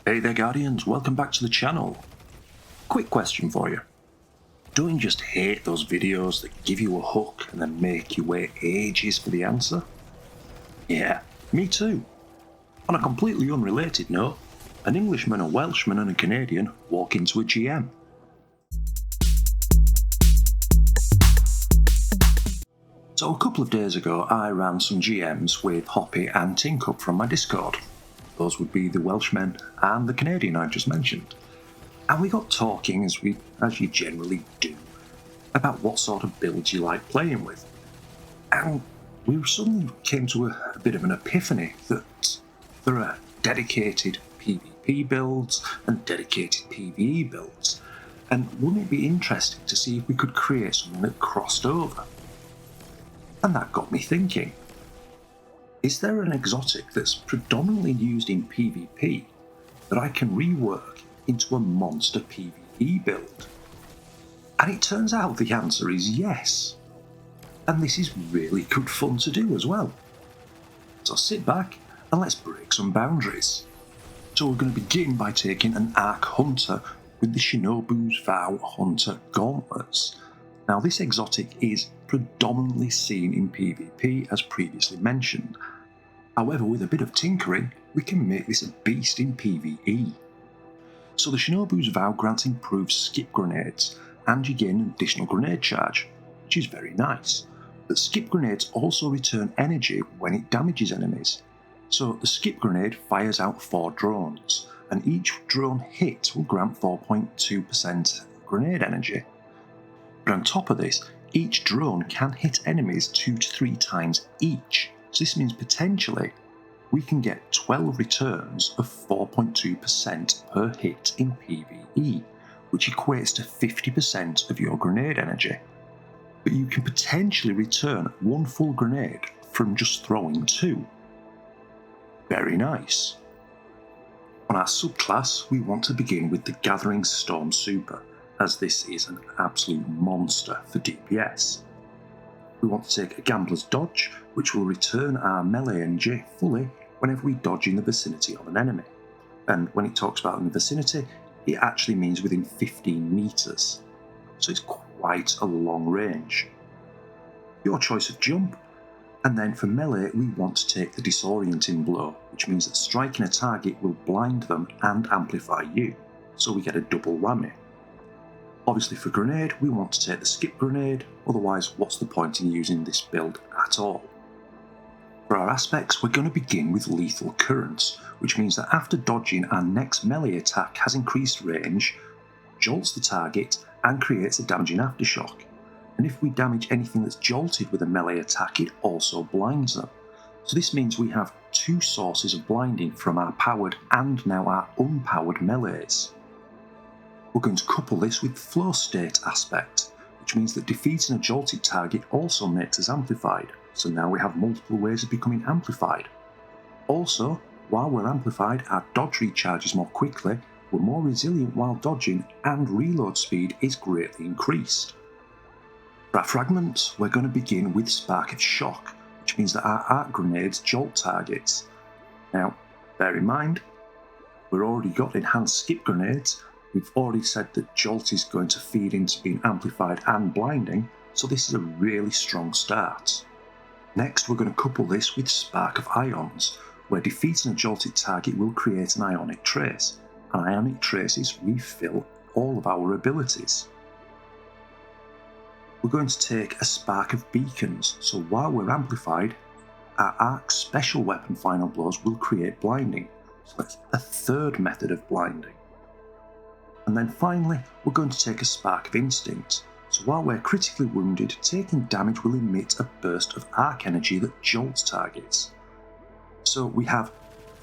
Hey there, Guardians, welcome back to the channel. Quick question for you. Don't you just hate those videos that give you a hook and then make you wait ages for the answer? Yeah, me too. On a completely unrelated note, an Englishman, a Welshman and a Canadian walk into a GM. So a couple of days ago I ran some GMs with Hoppy and Tinkup from my Discord. Those would be the Welshmen and the Canadian I just mentioned. And we got talking, as you generally do, about what sort of builds you like playing with. And we suddenly came to a bit of an epiphany that there are dedicated PvP builds and dedicated PvE builds. And wouldn't it be interesting to see if we could create something that crossed over? And that got me thinking. Is there an exotic that's predominantly used in PvP that I can rework into a monster PvE build? And it turns out the answer is yes. And this is really good fun to do as well. So sit back and let's break some boundaries. So we're going to begin by taking an Arc Hunter with the Shinobu's Vow Hunter Gauntlets. Now this exotic is predominantly seen in PvP as previously mentioned. However, with a bit of tinkering, we can make this a beast in PvE. So the Shinobu's Vow grants improved skip grenades, and you gain an additional grenade charge, which is very nice. But skip grenades also return energy when it damages enemies. So the skip grenade fires out 4 drones, and each drone hit will grant 4.2% grenade energy. But on top of this, each drone can hit enemies 2 to 3 times each. So this means potentially we can get 12 returns of 4.2% per hit in PvE, which equates to 50% of your grenade energy. But you can potentially return 1 full grenade from just throwing 2. Very nice. On our subclass, we want to begin with the Gathering Storm Super, as this is an absolute monster for DPS. We want to take a Gambler's Dodge, which will return our melee energy fully whenever we dodge in the vicinity of an enemy. And when it talks about in the vicinity, it actually means within 15 meters. So it's quite a long range. Your choice of jump, and then for melee we want to take the Disorienting Blow, which means that striking a target will blind them and amplify you, so we get a double whammy. Obviously for grenade, we want to take the skip grenade, otherwise what's the point in using this build at all? For our aspects, we're going to begin with Lethal Currents, which means that after dodging, our next melee attack has increased range, jolts the target, and creates a damaging aftershock. And if we damage anything that's jolted with a melee attack, it also blinds them. So this means we have 2 sources of blinding from our powered and now our unpowered melees. We're going to couple this with Flow State aspect, which means that defeating a jolted target also makes us amplified, so now we have multiple ways of becoming amplified. Also, while we're amplified, our dodge recharges more quickly, we're more resilient while dodging, and reload speed is greatly increased. For our fragments, we're going to begin with Spark of Shock, which means that our arc grenades jolt targets. Now, bear in mind, we've already got enhanced skip grenades. We've already said that Jolt is going to feed into being amplified and blinding, so this is a really strong start. Next, we're going to couple this with Spark of Ions, where defeating a jolted target will create an ionic trace, and ionic traces refill all of our abilities. We're going to take a Spark of Beacons, so while we're amplified, our arc special weapon final blows will create blinding, so that's a third method of blinding. And then finally, we're going to take a Spark of Instinct, so while we're critically wounded, taking damage will emit a burst of arc energy that jolts targets. So we have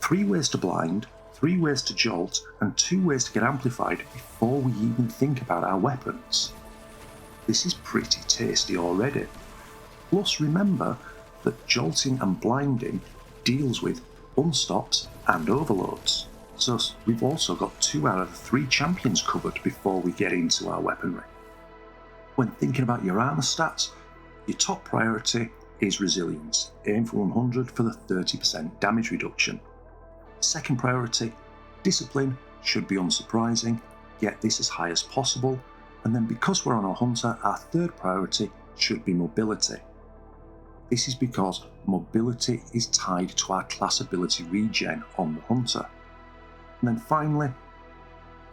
3 ways to blind, 3 ways to jolt, and 2 ways to get amplified before we even think about our weapons. This is pretty tasty already. Plus remember that jolting and blinding deals with unstops and overloads. So we've also got 2 out of the 3 champions covered before we get into our weaponry. When thinking about your armour stats, your top priority is resilience. Aim for 100 for the 30% damage reduction. Second priority, Discipline should be unsurprising, get this as high as possible, and then because we're on a hunter, our third priority should be mobility. This is because mobility is tied to our class ability regen on the hunter. And then finally,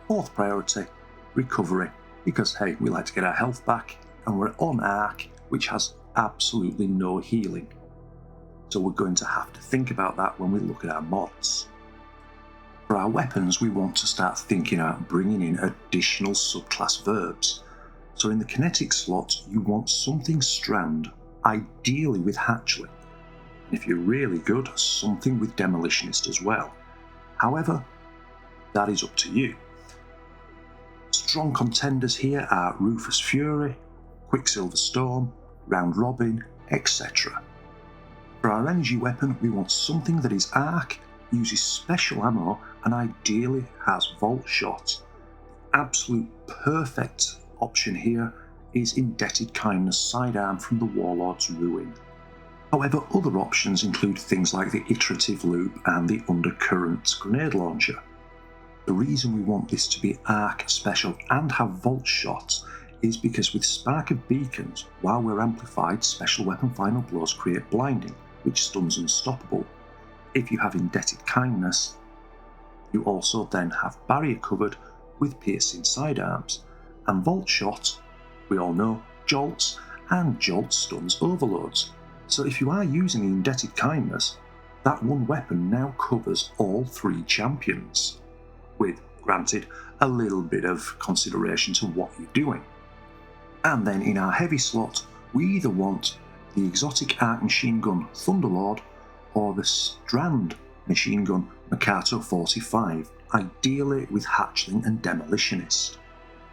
fourth priority, recovery, because hey, we like to get our health back, and we're on Ark, which has absolutely no healing. So we're going to have to think about that when we look at our mods. For our weapons, we want to start thinking about bringing in additional subclass verbs. So in the kinetic slot, you want something strand, ideally with hatchling. And if you're really good, something with demolitionist as well. However, that is up to you. Strong contenders here are Rufus Fury, Quicksilver Storm, Round Robin, etc. For our energy weapon, we want something that is arc, uses special ammo, and ideally has Vault Shot. Absolute perfect option here is Indebted Kindness sidearm from the Warlord's Ruin. However, other options include things like the Iterative Loop and the Undercurrent grenade launcher. The reason we want this to be arc, special, and have Vault Shot is because with Spark of Beacons, while we're amplified, special weapon final blows create blinding, which stuns unstoppable. If you have Indebted Kindness, you also then have barrier covered with piercing sidearms, and Vault Shot, we all know, jolts, and jolt stuns overloads. So if you are using the Indebted Kindness, that one weapon now covers all three champions, with, granted, a little bit of consideration to what you're doing. And then in our heavy slot, we either want the exotic arc machine gun Thunderlord or the strand machine gun Makato 45, ideally with hatchling and demolitionist.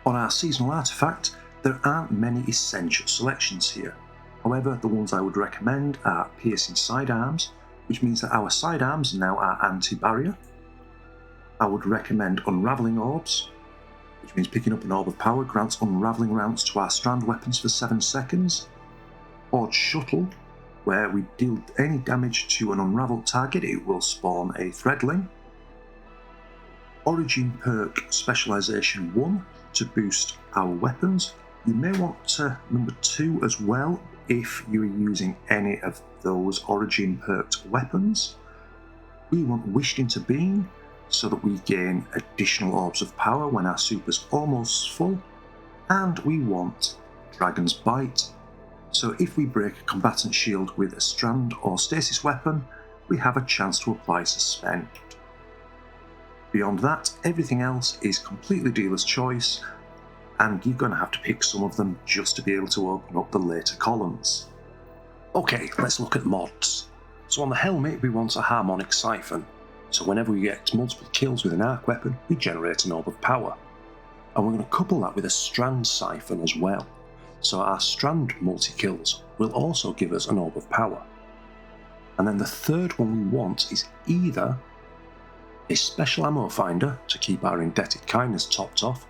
On our seasonal artifact, there aren't many essential selections here. However, the ones I would recommend are piercing sidearms, which means that our sidearms now are anti-barrier. I would recommend unravelling orbs, which means picking up an orb of power grants unravelling rounds to our strand weapons for 7 seconds. Horde Shuttle, where we deal any damage to an unravelled target, it will spawn a threadling. Origin perk Specialisation 1 to boost our weapons. You may want number 2 as well if you are using any of those Origin perked weapons. We want Wished into Being so that we gain additional orbs of power when our super's almost full. And we want Dragon's Bite, so if we break a combatant shield with a strand or stasis weapon, we have a chance to apply Suspend. Beyond that, everything else is completely dealer's choice, and you're going to have to pick some of them just to be able to open up the later columns. Okay, let's look at mods. So on the helmet, we want a harmonic siphon, so whenever we get multiple kills with an arc weapon, we generate an orb of power. And we're going to couple that with a strand siphon as well. So our strand multi-kills will also give us an orb of power. And then the third one we want is either a special ammo finder to keep our Indebted Kindness topped off,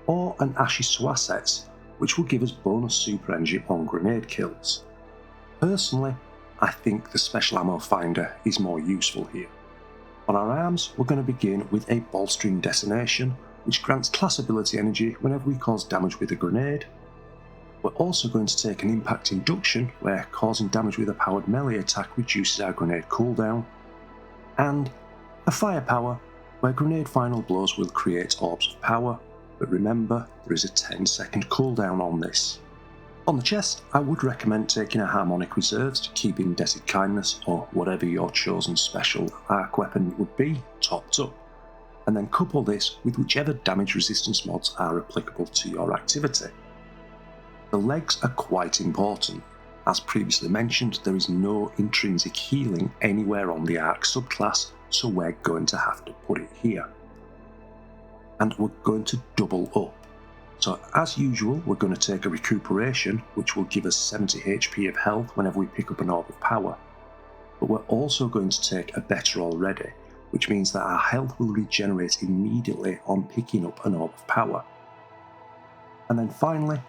or an Ashes to Assets, which will give us bonus super energy on grenade kills. Personally, I think the special ammo finder is more useful here. On our arms, we're going to begin with a bolstering detonation, which grants class ability energy whenever we cause damage with a grenade. We're also going to take an impact induction, where causing damage with a powered melee attack reduces our grenade cooldown, and a firepower, where grenade final blows will create orbs of power, but remember, there is a 10-second cooldown on this. On the chest, I would recommend taking a Harmonic Reserves to keep Indebted Kindness, or whatever your chosen special arc weapon would be, topped up, and then couple this with whichever damage resistance mods are applicable to your activity. The legs are quite important. As previously mentioned, there is no intrinsic healing anywhere on the arc subclass, so we're going to have to put it here. And we're going to double up. So as usual, we're going to take a recuperation, which will give us 70 HP of health whenever we pick up an orb of power. But we're also going to take a better already, which means that our health will regenerate immediately on picking up an orb of power. And then finally,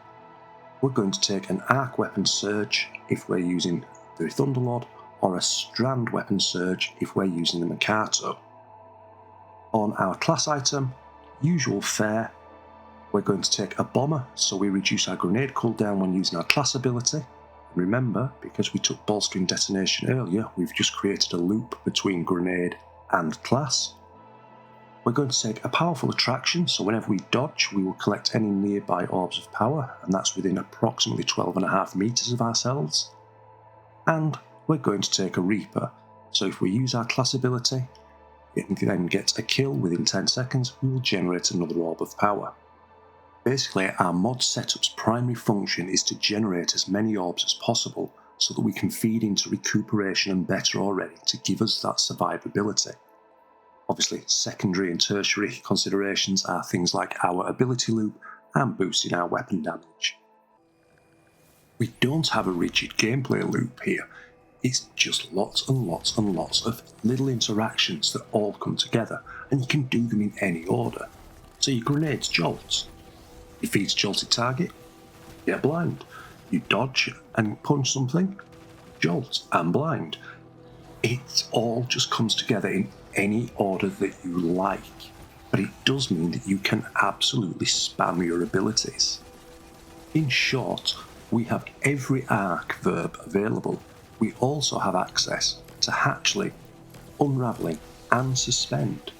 we're going to take an arc weapon surge if we're using the Thunderlord, or a strand weapon surge if we're using the Makato. On our class item, usual fare, we're going to take a bomber, so we reduce our grenade cooldown when using our class ability. Remember, because we took bolstering detonation earlier, we've just created a loop between grenade and class. We're going to take a powerful attraction, so whenever we dodge, we will collect any nearby orbs of power, and that's within approximately 12.5 meters of ourselves. And we're going to take a Reaper, so if we use our class ability, and then get a kill within 10 seconds, we will generate another orb of power. Basically, our mod setup's primary function is to generate as many orbs as possible so that we can feed into recuperation and better already to give us that survivability. Obviously, secondary and tertiary considerations are things like our ability loop and boosting our weapon damage. We don't have a rigid gameplay loop here, it's just lots and lots and lots of little interactions that all come together, and you can do them in any order. So your grenades jolts, you feed jolted target, get blind, you dodge and punch something, jolt and blind. It all just comes together in any order that you like, but it does mean that you can absolutely spam your abilities. In short, we have every arc verb available. We also have access to Hatchling, Unraveling and Suspend.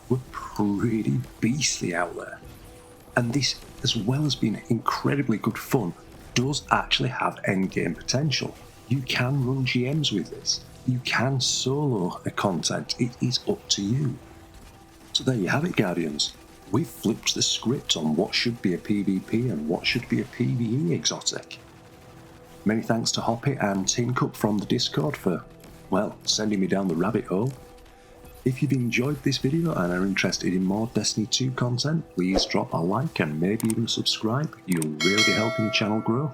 We're pretty beastly out there. And this, as well as being incredibly good fun, does actually have endgame potential. You can run GMs with this. You can solo a content, it is up to you. So there you have it, Guardians. We've flipped the script on what should be a PvP and what should be a PvE exotic. Many thanks to Hoppy and Tincup from the Discord for, well, sending me down the rabbit hole. If you've enjoyed this video and are interested in more Destiny 2 content, please drop a like and maybe even subscribe. You'll really be helping the channel grow.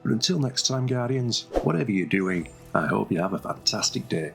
But until next time, Guardians, whatever you're doing, I hope you have a fantastic day.